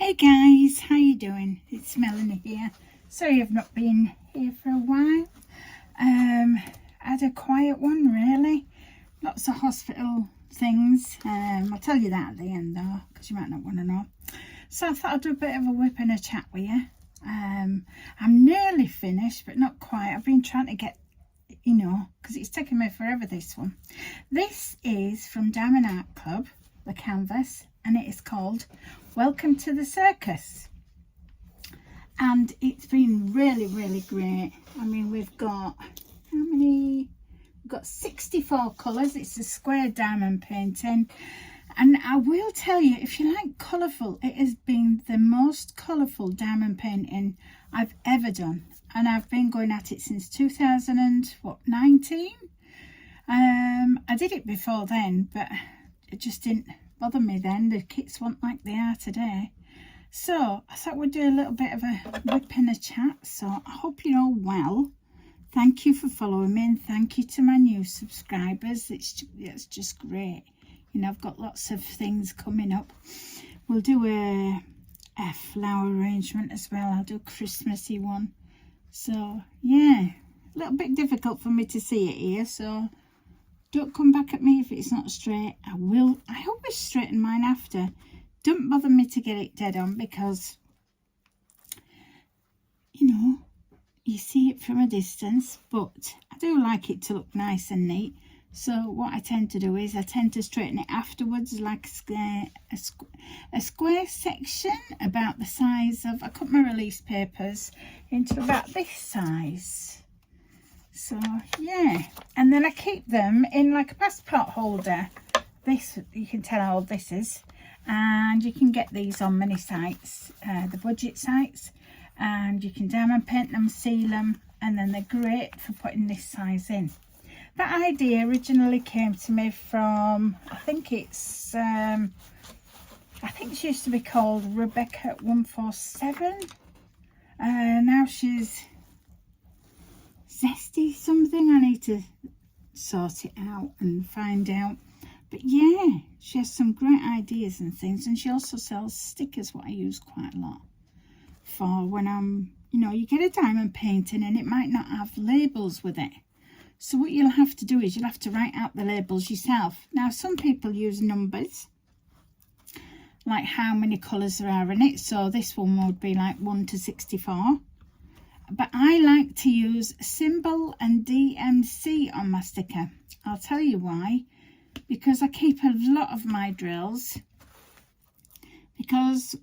Hey guys, how you doing? It's Melanie here. Sorry I've not been here for a while. Had a quiet one really. Lots of hospital things. I'll tell you that at the end though, because you might not want to know. So I thought I'd do a bit of a whip and a chat with you. I'm nearly finished, but not quite. I've been trying to get, because it's taken me forever, this one. This is from Diamond Art Club, the canvas, and it is called Welcome to the Circus. And it's been really, really great. I mean, we've got, how many? We've got 64 colours. It's a square diamond painting. And I will tell you, if you like colourful, it has been the most colourful diamond painting I've ever done. And I've been going at it since 2019. I did it before then, but it just didn't bother me then. The kits weren't like they are today. So I thought we'd do a little bit of a whip and a chat. So I hope you're all well. Thank you for following me, and thank you to my new subscribers. It's just great. I've got lots of things coming up. We'll do a flower arrangement as well. I'll do a Christmassy one. So yeah, a little bit difficult for me to see it here, so don't come back at me if it's not straight. I always straighten mine after. Don't bother me to get it dead on, because you see it from a distance, but I do like it to look nice and neat. So what I tend to do is I tend to straighten it afterwards, like a square section about the size of, I cut my release papers into about this size. So yeah, and then I keep them in like a passport holder. This, you can tell how old this is, and you can get these on many sites, the budget sites, and you can diamond paint them, seal them, and then they're great for putting this size in. That idea originally came to me from, I think she used to be called Rebecca 147. Now she's Zesty something. I need to sort it out and find out. But yeah, she has some great ideas and things, and she also sells stickers, what I use quite a lot for when I'm, you get a diamond painting and it might not have labels with it. So what you'll have to do is you'll have to write out the labels yourself. Now, some people use numbers, like how many colours there are in it. So this one would be like 1 to 64. But I like to use symbol and DMC on my sticker. I'll tell you why. Because I keep a lot of my drills. Because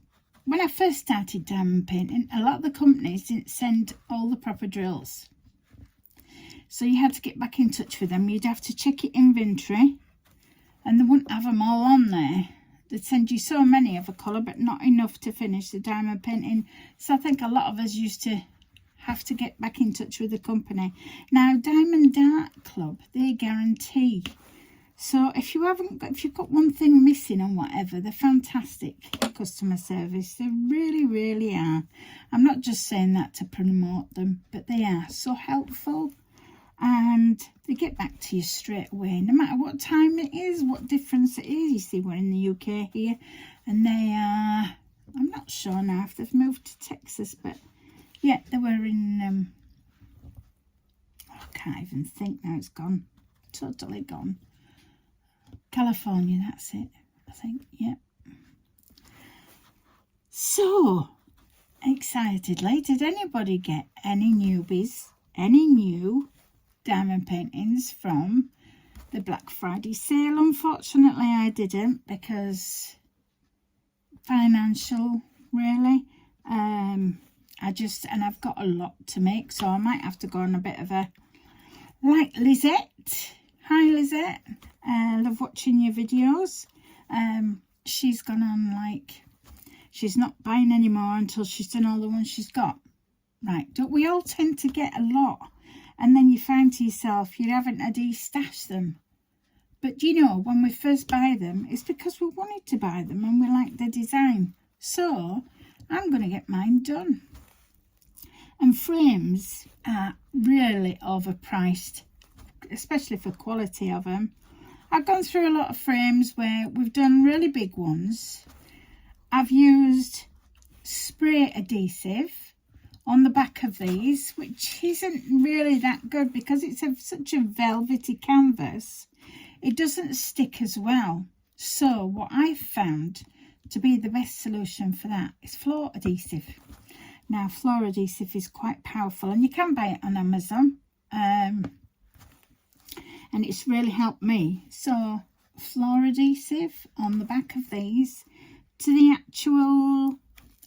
when I first started diamond painting, a lot of the companies didn't send all the proper drills. So you had to get back in touch with them. You'd have to check your inventory, and they wouldn't have them all on there. They'd send you so many of a colour, but not enough to finish the diamond painting. So I think a lot of us used to have to get back in touch with the company. Now, Diamond Art Club, they guarantee. So if you've got one thing missing or whatever, they're fantastic customer service. They really, really are. I'm not just saying that to promote them, but they are so helpful. And they get back to you straight away, no matter what time it is, what difference it is. You see, we're in the UK here, and they are, I'm not sure now if they've moved to Texas, but yeah, they were in, I can't even think now, it's gone, totally gone. California, that's it, I think, yeah. So, excitedly, did anybody get any newbies, any new diamond paintings from the Black Friday sale? Unfortunately I didn't, because financial really. I've got a lot to make, so I might have to go on a bit of a, like Lizette. Hi Lizette, love watching your videos. She's gone on, like, she's not buying anymore until she's done all the ones she's got. Right, don't we all tend to get a lot? And then you find to yourself, you're having to de-stash them. But when we first buy them, it's because we wanted to buy them and we like the design. So I'm going to get mine done. And frames are really overpriced, especially for quality of them. I've gone through a lot of frames where we've done really big ones. I've used spray adhesive on the back of these, which isn't really that good because it's such a velvety canvas. It doesn't stick as well. So what I found to be the best solution for that is floor adhesive. Now, floor adhesive is quite powerful, and you can buy it on Amazon, and it's really helped me. So floor adhesive on the back of these to the actual,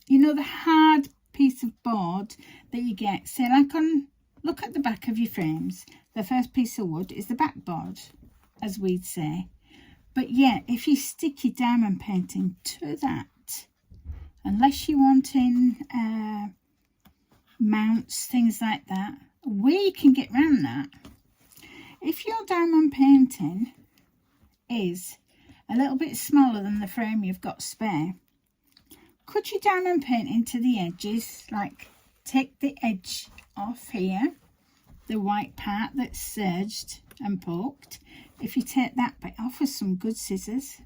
you know, the hard piece of board that you get. Say, like on, look at the back of your frames. The first piece of wood is the backboard, as we'd say. But yeah, if you stick your diamond painting to that, unless you're wanting mounts, things like that, a way you can get around that, if your diamond painting is a little bit smaller than the frame you've got spare, cut your diamond painting to the edges, like take the edge off here, the white part that's serged and poked. If you take that bit off with some good scissors.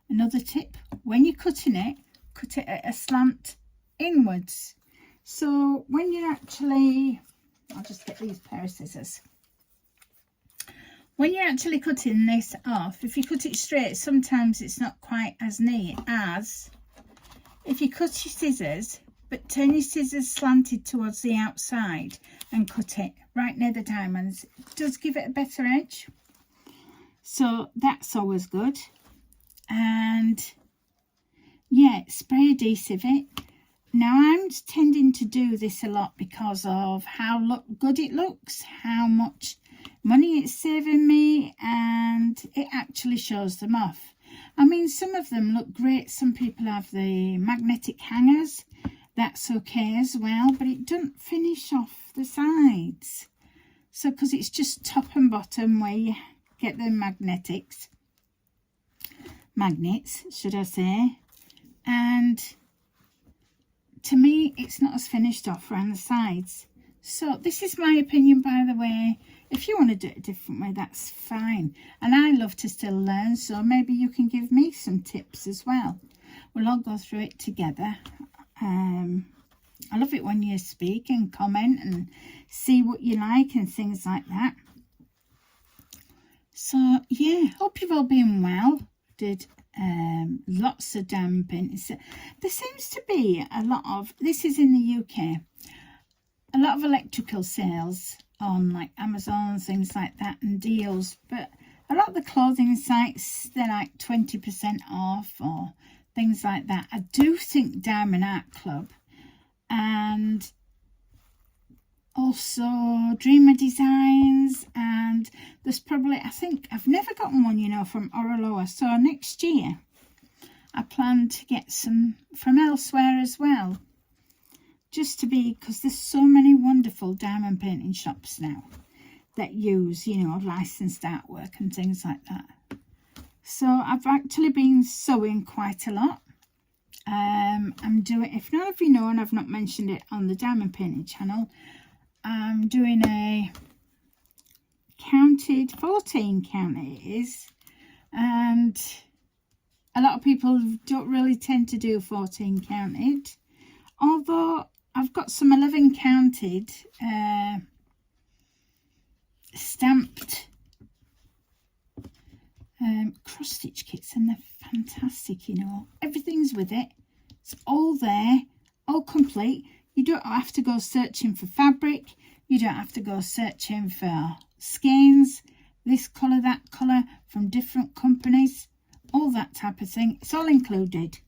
Another tip, when you're cutting it, cut it at a slant inwards. So when you're actually, I'll just get these pair of scissors. When you're actually cutting this off, if you cut it straight, sometimes it's not quite as neat as if you cut your scissors, but turn your scissors slanted towards the outside and cut it right near the diamonds. It does give it a better edge. So that's always good. And yeah, spray adhesive it. Now I'm tending to do this a lot because of how good it looks, how much money it's saving me, and it actually shows them off. I mean, some of them look great. Some people have the magnetic hangers. That's okay as well, but it doesn't finish off the sides. So, because it's just top and bottom where you get the magnets, should I say. And to me, it's not as finished off around the sides. So this is my opinion, by the way. If you want to do it a different way, that's fine. And I love to still learn, so maybe you can give me some tips as well. We'll all go through it together. I love it when you speak and comment and see what you like and things like that. So yeah, hope you've all been well. Did lots of diamond painting. There seems to be a lot of, this is in the UK, a lot of electrical sales on like Amazon, things like that, and deals. But a lot of the clothing sites, they're like 20% off or things like that. I do think Diamond Art Club and also Dreamer Designs, and there's probably, I think, I've never gotten one, you know, from Oraloa. So next year I plan to get some from elsewhere as well, just to be, because there's so many wonderful diamond painting shops now that use, you know, licensed artwork and things like that. So I've actually been sewing quite a lot. I'm doing, if none of you know and I've not mentioned it on the diamond painting channel, I'm doing a counted 14 count it is, and a lot of people don't really tend to do 14 counted, although I've got some 11 counted stamped cross stitch kits, and they're fantastic, you know. Everything's with it, it's all there, all complete. You don't have to go searching for fabric, you don't have to go searching for skeins, this colour, that colour, from different companies, all that type of thing. It's all included.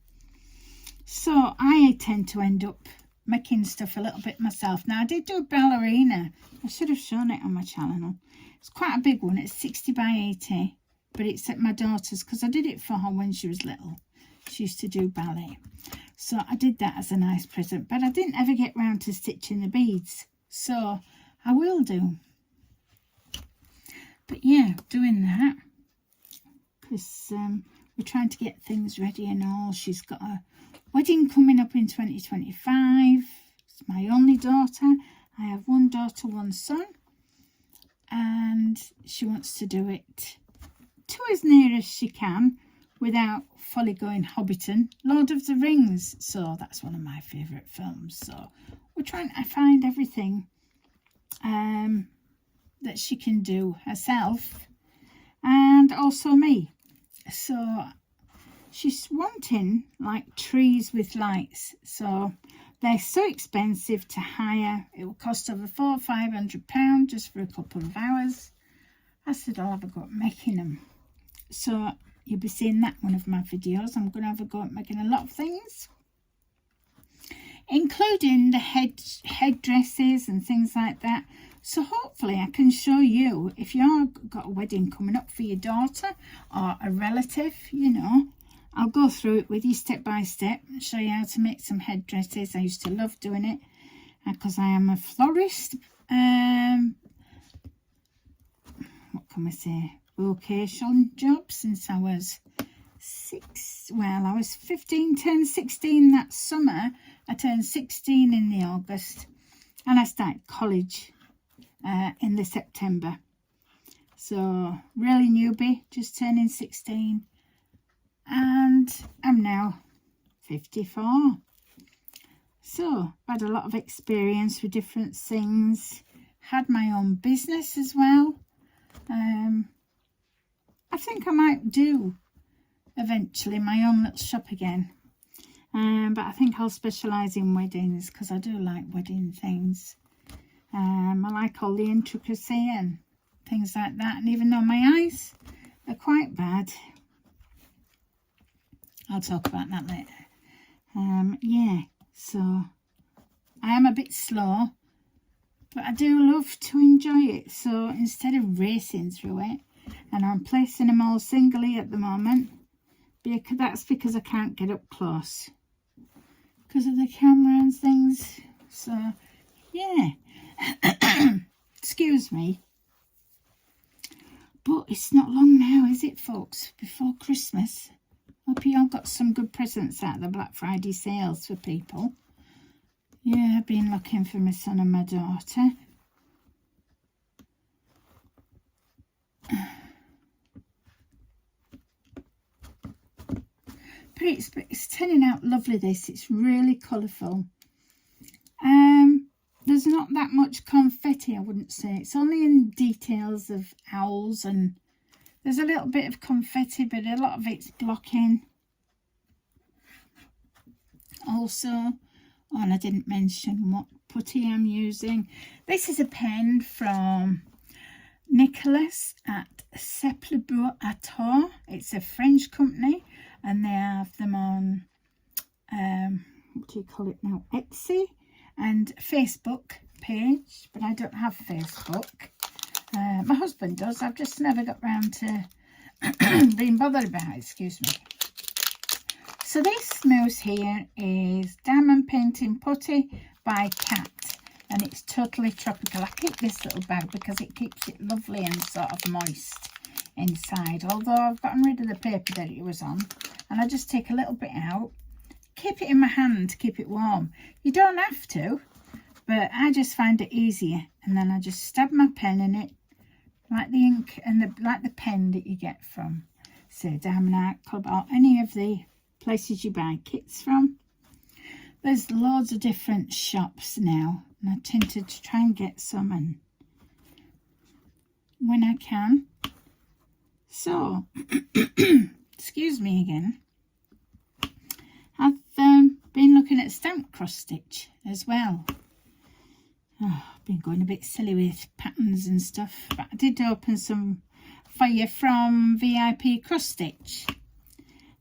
So I tend to end up making stuff a little bit myself. Now I did do a ballerina, I should have shown it on my channel. It's quite a big one, it's 60 by 80, but it's at my daughter's because I did it for her when she was little. She used to do ballet, so I did that as a nice present, but I didn't ever get round to stitching the beads, so I will do. But yeah, doing that because we're trying to get things ready and all. She's got a wedding coming up in 2025. It's my only daughter. I have one daughter, one son, and she wants to do it to as near as she can without fully going Hobbiton, Lord of the Rings. So that's one of my favourite films. So we're trying to find everything that she can do herself, and also me. So she's wanting like trees with lights. So they're so expensive to hire. It will cost over £400 or £500 just for a couple of hours. I said I'll have a go at making them. So you'll be seeing that one of my videos. I'm going to have a go at making a lot of things, including the headdresses and things like that. So hopefully I can show you, if you've got a wedding coming up for your daughter or a relative, you know, I'll go through it with you step by step and show you how to make some headdresses. I used to love doing it because I am a florist. What can we say? Vocation job since I was I was 15, turned 16 that summer. I turned 16 in the August, and I started college in the September. So really newbie, just turning 16, and I'm now 54. So I've had a lot of experience with different things, had my own business as well. I think I might do eventually my own little shop again, but I think I'll specialise in weddings because I do like wedding things. I like all the intricacy and things like that, and even though my eyes are quite bad, I'll talk about that later. Yeah, so I am a bit slow, but I do love to enjoy it. So instead of racing through it, and I'm placing them all singly at the moment, because that's because I can't get up close because of the camera and things. So yeah, excuse me, but it's not long now, is it, folks, before Christmas? Hope you all got some good presents out of the Black Friday sales for people. Yeah, I've been looking for my son and my daughter. But it's turning out lovely, this. It's really colourful. There's not that much confetti, I wouldn't say. It's only in details of owls, and there's a little bit of confetti, but a lot of it's blocking. Also, and I didn't mention what putty I'm using. This is a pen from Nicholas at Seplebeau Attor. It's a French company, and they have them on what do you call it now, Etsy and Facebook page, but I don't have Facebook. My husband does. I've just never got round to being bothered about it, excuse me. So this mousse here is Diamond Painting Putty by Cat, and it's totally tropical. I keep this little bag because it keeps it lovely and sort of moist inside, although I've gotten rid of the paper that it was on, and I just take a little bit out, keep it in my hand to keep it warm. You don't have to, but I just find it easier, and then I just stab my pen in it like the ink and like the pen that you get from, say, Diamond Art Club or any of the places you buy kits from. There's loads of different shops now, and I tend to try and get some and when I can. So excuse me again, I've been looking at stamp cross stitch as well. I've been going a bit silly with patterns and stuff, but I did open some for you from VIP cross stitch.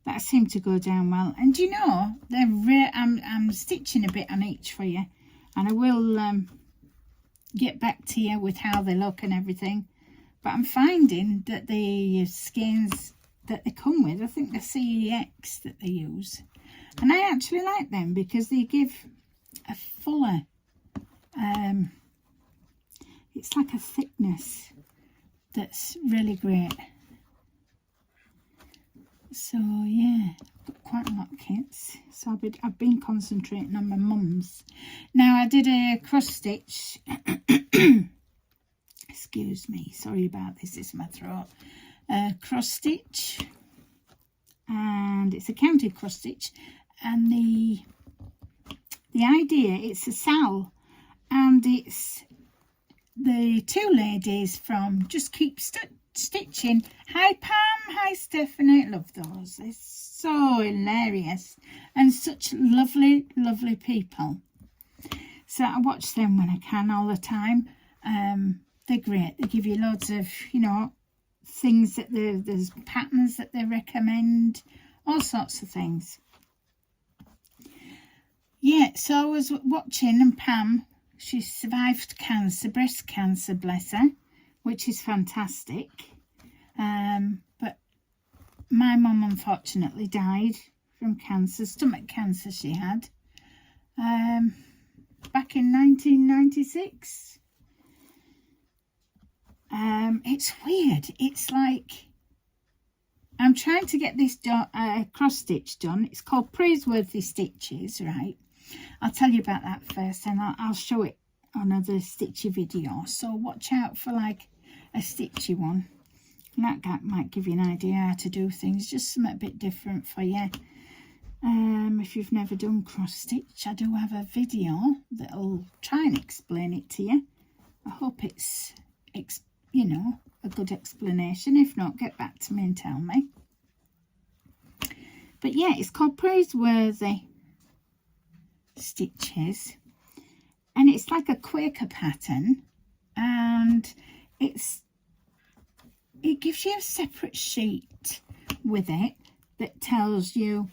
That seemed to go down well, and you know, they're I'm stitching a bit on each for you, and I will get back to you with how they look and everything. But I'm finding that the skeins that they come with, I think the CEX that they use, and I actually like them because they give a fuller, it's like a thickness that's really great. So yeah, I've got quite a lot of kits. So I've been concentrating on my mum's. Now I did a cross stitch. Excuse me, sorry about this, it's my throat. Cross stitch and it's a county cross stitch, and the idea, it's a SAL, and it's the two ladies from Just Keep Stitching. Hi Pam, hi Stephanie, love those, they're so hilarious and such lovely people. So I watch them when I can all the time. They're great. They give you loads of, you know, things that there's patterns that they recommend, all sorts of things. Yeah, so I was watching, and Pam, she survived cancer, breast cancer, bless her, which is fantastic. But my mum unfortunately died from cancer, stomach cancer she had, back in 1996. It's weird. It's like I'm trying to get this cross stitch done. It's called Praiseworthy Stitches, right? I'll tell you about that first, and I'll show it on another stitchy video. So watch out for like a stitchy one. And that might give you an idea how to do things, just something a bit different for you. If you've never done cross stitch, I do have a video that'll try and explain it to you. I hope it's you know, a good explanation. If not, get back to me and tell me. But yeah, it's called Praiseworthy Stitches, and it's like a Quaker pattern, and it gives you a separate sheet with it that tells you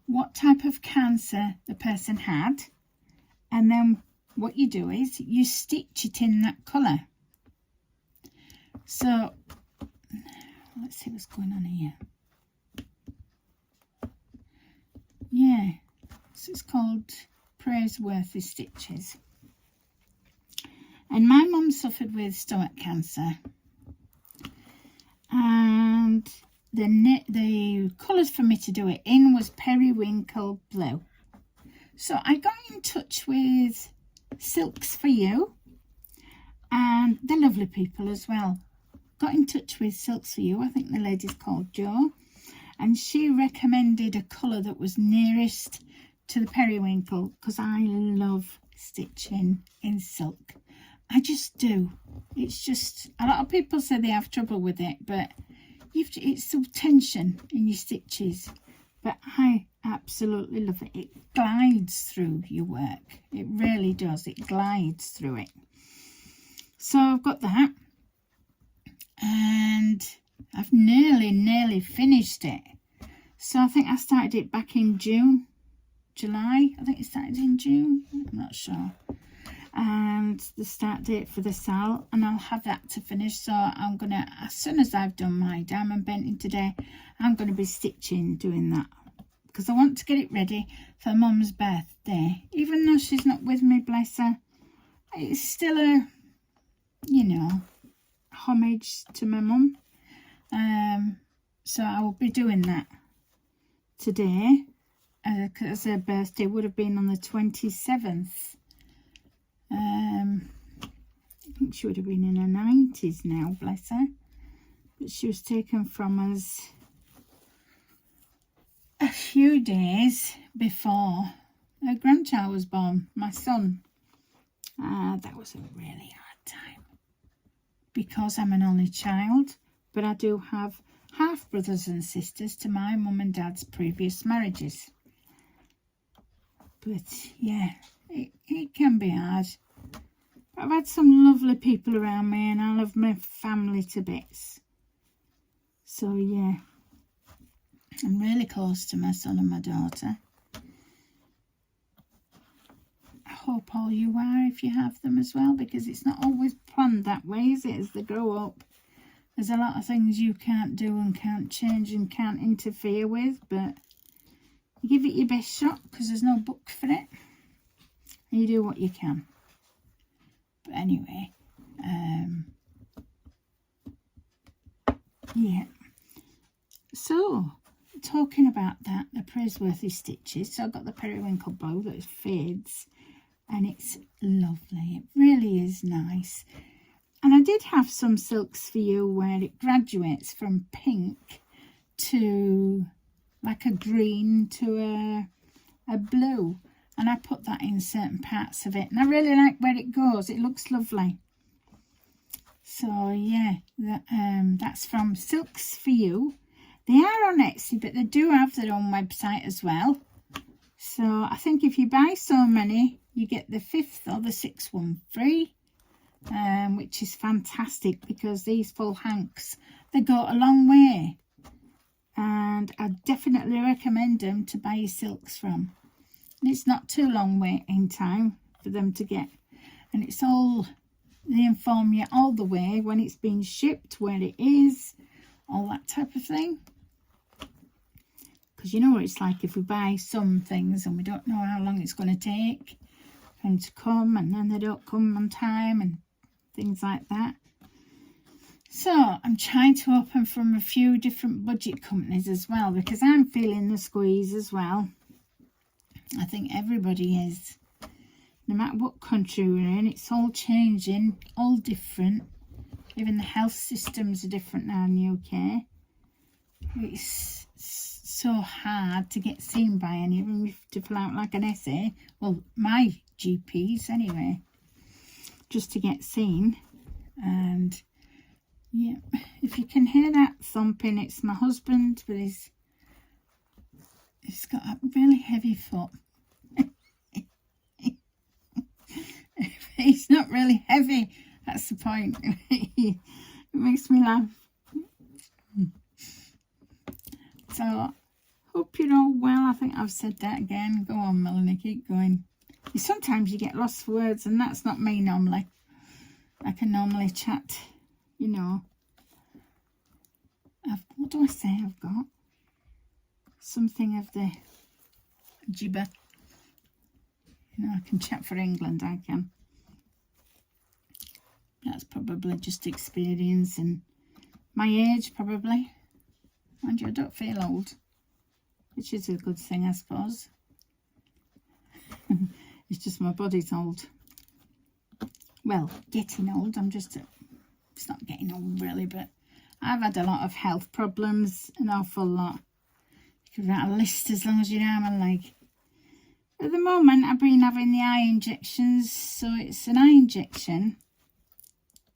what type of cancer the person had, and then what you do is you stitch it in that colour. So let's see what's going on here. Yeah, so it's called Praiseworthy Stitches. And my mum suffered with stomach cancer, and the colours for me to do it in was periwinkle blue. So I got in touch with Silks for You, and they're lovely people as well. Got in touch with Silks for You, I think the lady's called Jo, and she recommended a colour that was nearest to the periwinkle, because I love stitching in silk. I just do. It's just, a lot of people say they have trouble with it, but it's the tension in your stitches. But I absolutely love it. It glides through your work. It really does. It glides through it. So I've got that, and I've nearly finished it. So I think I started it back in July. I think it started in June. I'm not sure. And the start date for the SAL, and I'll have that to finish. So I'm gonna, as soon as I've done my diamond painting today, I'm gonna be doing that, because I want to get it ready for Mum's birthday. Even though she's not with me, bless her, it's still a, you know, homage to my mum. So I will be doing that today, because her birthday would have been on the 27th. I think she would have been in her 90s now, bless her. But she was taken from us a few days before her grandchild was born, my son. That was a really hard time, because I'm an only child, but I do have half brothers and sisters to my mum and dad's previous marriages. But yeah, it can be hard. But I've had some lovely people around me, and I love my family to bits. So yeah, I'm really close to my son and my daughter. I hope all you are, if you have them as well, because it's not always planned that way, is it? As they grow up, there's a lot of things you can't do and can't change and can't interfere with, but you give it your best shot, because there's no book for it, and you do what you can. But anyway, yeah, so talking about that, the Praiseworthy Stitches, so I've got the periwinkle blue that fades, and it's lovely. It really is nice. And I did have some Silks for You where it graduates from pink to like a green to a blue, and I put that in certain parts of it, and I really like where it goes. It looks lovely. So yeah, that's from Silks for You. They are on Etsy, but they do have their own website as well. So I think if you buy so many, you get the 5th or the 6th one free, which is fantastic, because these full hanks, they go a long way, and I definitely recommend them to buy your silks from. And it's not too long waiting time for them to get, and it's all, they inform you all the way when it's been shipped, where it is, all that type of thing. Because you know what it's like if we buy some things and we don't know how long it's going to take for them to come, and then they don't come on time and things like that. So I'm trying to open from a few different budget companies as well, because I'm feeling the squeeze as well. I think everybody is. No matter what country we're in, it's all changing, all different. Even the health systems are different now in the UK. It's so hard to get seen by anyone. You have to fill out like an essay. Well, my GPs anyway, just to get seen. And yeah, if you can hear that thumping, it's my husband with he's got a really heavy foot. He's not really heavy, that's the point. It makes me laugh. So, hope you're all well. I think I've said that again. Go on, Melanie, keep going. Sometimes you get lost for words, and that's not me normally. I can normally chat, you know. What do I say I've got? Something of the gibber. You know, I can chat for England, I can. That's probably just experience and my age, probably. Mind you, I don't feel old, which is a good thing, I suppose. It's just my body's old. Well, getting old. It's not getting old really, but I've had a lot of health problems, an awful lot. You could write a list as long as your arm and leg. At the moment, I've been having the eye injections, so it's an eye injection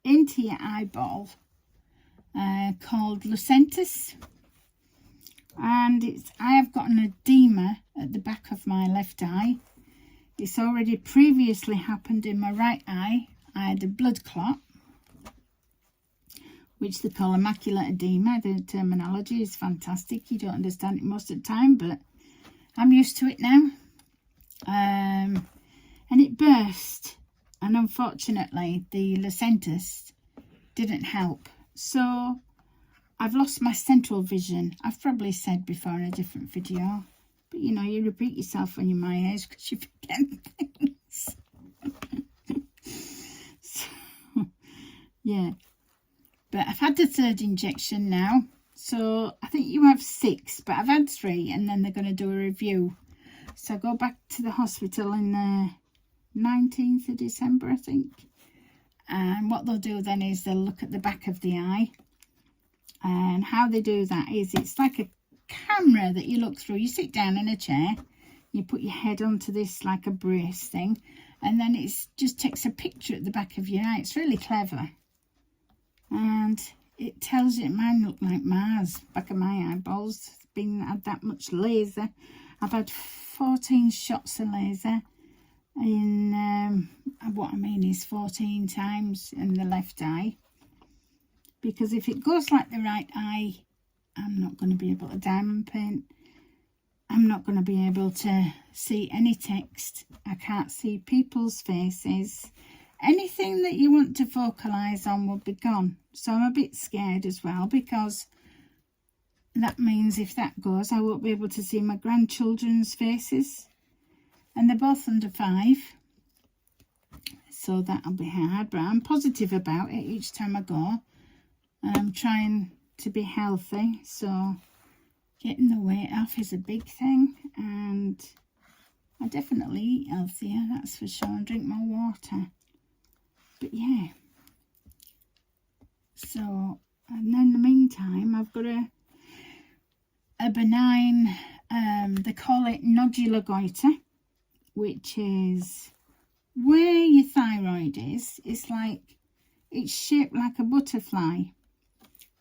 into your eyeball called Lucentis, and I have got an edema at the back of my left eye. It's already previously happened in my right eye. I had a blood clot, which they call a macular edema. The terminology is fantastic. You don't understand it most of the time, but I'm used to it now. And it burst, and unfortunately the Lucentis didn't help, so I've lost my central vision. I've probably said before in a different video, but you know, you repeat yourself when you're my age because you forget things. So, yeah, but I've had the 3rd injection now, so I think you have 6, but I've had 3, and then they're going to do a review. So I go back to the hospital in the 19th of December, I think. And what they'll do then is they'll look at the back of the eye. And how they do that is it's like a camera that you look through. You sit down in a chair, you put your head onto this like a brace thing, and then it just takes a picture at the back of your eye. It's really clever. And it tells you, mine look like Mars, back of my eyeballs. Had that much laser. I've had 14 shots of laser in, what I mean is 14 times in the left eye. Because if it goes like the right eye, I'm not going to be able to diamond paint. I'm not going to be able to see any text. I can't see people's faces. Anything that you want to focalise on will be gone. So I'm a bit scared as well, because that means if that goes, I won't be able to see my grandchildren's faces. And they're both under 5. So that'll be hard. But I'm positive about it each time I go. And I'm trying to be healthy. So getting the weight off is a big thing. And I definitely eat healthier, that's for sure. And drink more water. But yeah. So, and then in the meantime, I've got a benign, they call it nodular goiter, which is where your thyroid is. It's like, it's shaped like a butterfly,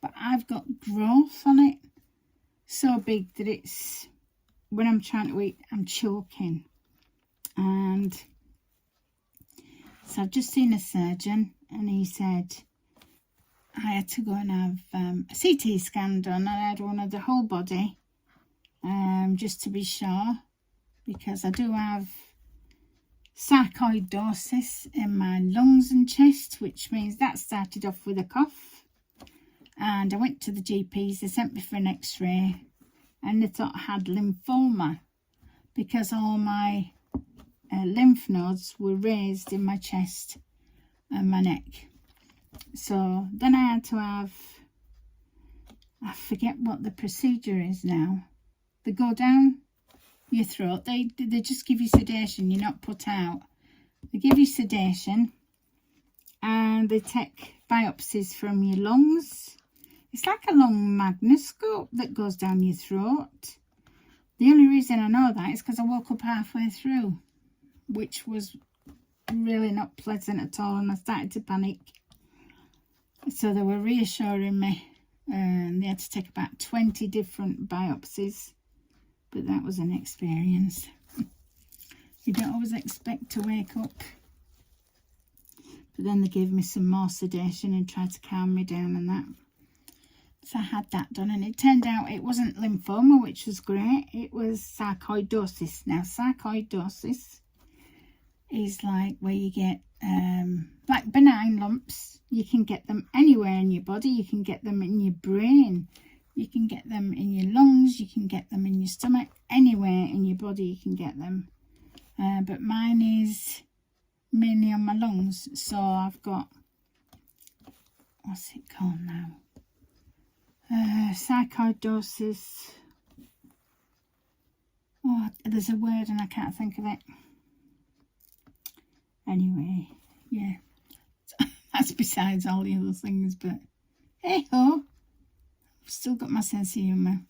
but I've got growth on it so big that it's, when I'm trying to eat, I'm choking. And so I've just seen a surgeon, and he said I had to go and have a CT scan done. I had one of the whole body, just to be sure, because I do have sarcoidosis in my lungs and chest, which means that started off with a cough. And I went to the GPs, they sent me for an x-ray, and they thought I had lymphoma because all my lymph nodes were raised in my chest and my neck. So then I had to have, I forget what the procedure is now. They go down your throat. They just give you sedation. You're not put out. They give you sedation, and they take biopsies from your lungs. It's like a long magnoscope that goes down your throat. The only reason I know that is because I woke up halfway through, which was really not pleasant at all, and I started to panic. So they were reassuring me, and they had to take about 20 different biopsies, but that was an experience. You don't always expect to wake up. But then they gave me some more sedation and tried to calm me down and that. So I had that done, and it turned out it wasn't lymphoma, which was great. It was sarcoidosis. Now, sarcoidosis is like where you get like benign lumps. You can get them anywhere in your body. You can get them in your brain. You can get them in your lungs. You can get them in your stomach. Anywhere in your body you can get them. But mine is mainly on my lungs. So I've got, what's it called now? Sarcoidosis. Oh, there's a word and I can't think of it. Anyway, yeah, that's besides all the other things, but hey ho, I've still got my sense of humour.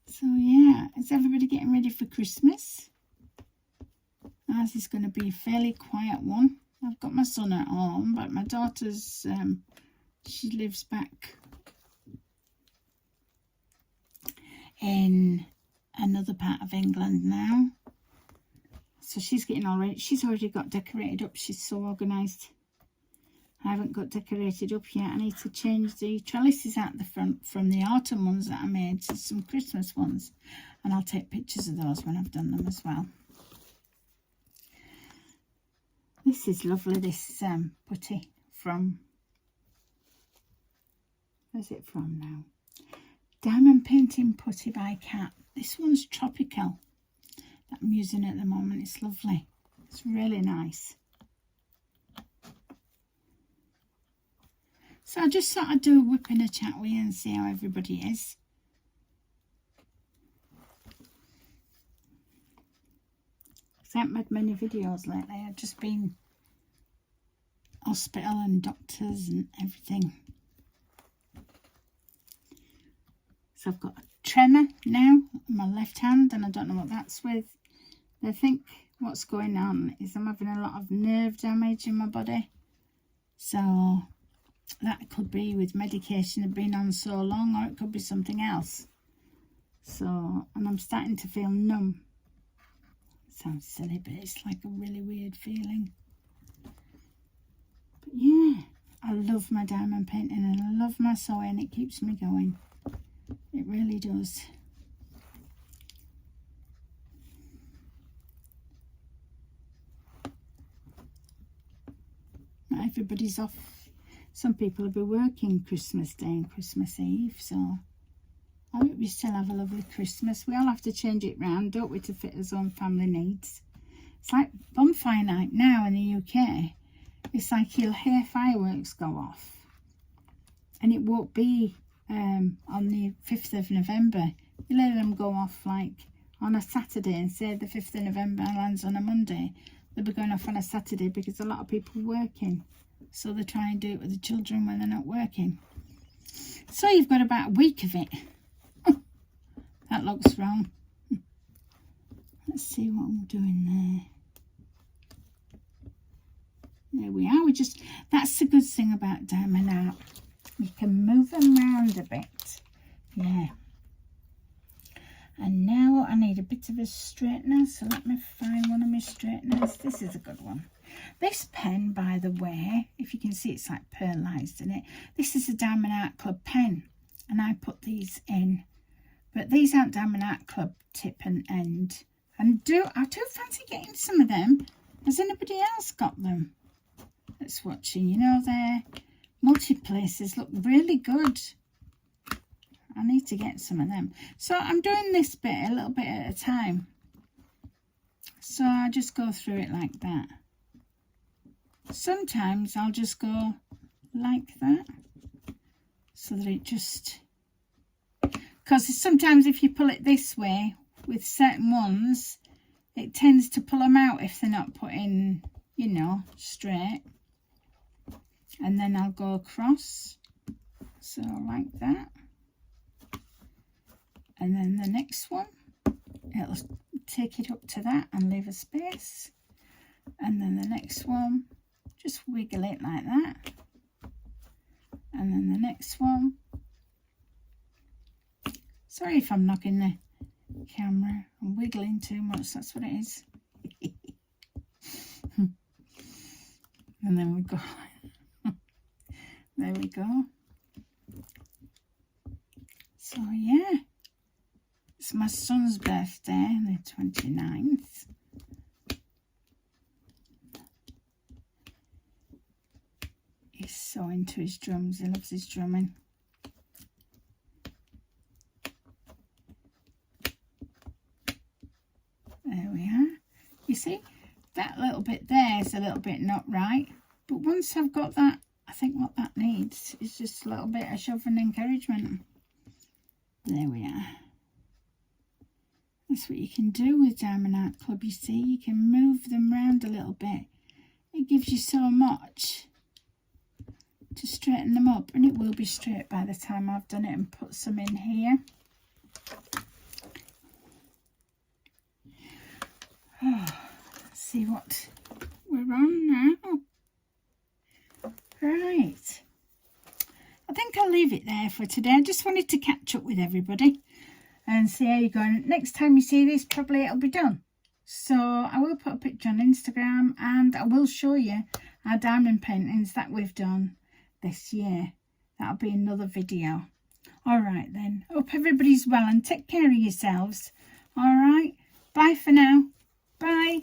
So yeah, is everybody getting ready for Christmas? Ours is going to be a fairly quiet one. I've got my son at home, but my daughter's, she lives back in another part of England now. So she's getting all ready. She's already got decorated up. She's so organised. I haven't got decorated up yet. I need to change the trellises out the front from the autumn ones that I made to some Christmas ones. And I'll take pictures of those when I've done them as well. This is lovely, this putty from, where's it from now? Diamond Painting Putty by Cat. This one's tropical that I'm using at the moment. It's lovely. It's really nice. So I just thought I'd do a whip and a chat with you and see how everybody is. I haven't made many videos lately. I've just been hospital and doctors and everything. So I've got a tremor now on my left hand, and I don't know what that's with. I think what's going on is I'm having a lot of nerve damage in my body. So that could be with medication I've been on so long, or it could be something else. So, and I'm starting to feel numb. Sounds silly, but it's like a really weird feeling. But yeah, I love my diamond painting and I love my sewing. It keeps me going. It really does. Not everybody's off. Some people will be working Christmas Day and Christmas Eve, so I hope you still have a lovely Christmas. We all have to change it round, don't we, to fit our own family needs. It's like bonfire night now in the UK. It's like you'll hear fireworks go off. And it won't be on the 5th of November. You'll hear them go off like on a Saturday, and say the 5th of November lands on a Monday. They'll be going off on a Saturday because a lot of people are working. So they try and do it with the children when they're not working. So you've got about a week of it. That looks wrong. Let's see what I'm doing there. There we are. That's the good thing about diamond art. You can move them around a bit. Yeah. And now I need a bit of a straightener. So let me find one of my straighteners. This is a good one. This pen, by the way, if you can see, it's like pearlized in it. This is a Diamond Art Club pen. And I put these in. But these aren't Diamond Art Club tip and end. And I do fancy getting some of them. Has anybody else got them that's watching? You know, their multi-places look really good. I need to get some of them. So I'm doing this bit a little bit at a time. So I just go through it like that. Sometimes I'll just go like that. So that it just... Because sometimes if you pull it this way with certain ones, it tends to pull them out if they're not put in, you know, straight. And then I'll go across. So like that. And then the next one, it'll take it up to that and leave a space. And then the next one, just wiggle it like that. And then the next one. Sorry if I'm knocking the camera. I'm wiggling too much, that's what it is. And then we go. There we go. So yeah. It's my son's birthday, the 29th. He's so into his drums. He loves his drumming. There we are. You see, that little bit there is a little bit not right. But once I've got that, I think what that needs is just a little bit of shove and encouragement. There we are. That's what you can do with Diamond Art Club, you see. You can move them around a little bit. It gives you so much to straighten them up. And it will be straight by the time I've done it and put some in here. Oh, let's see what we're on now. Right. I think I'll leave it there for today. I just wanted to catch up with everybody and see how you're going. Next time you see this, probably it'll be done. So I will put a picture on Instagram and I will show you our diamond paintings that we've done this year. That'll be another video. All right then. Hope everybody's well and take care of yourselves. All right. Bye for now. Bye.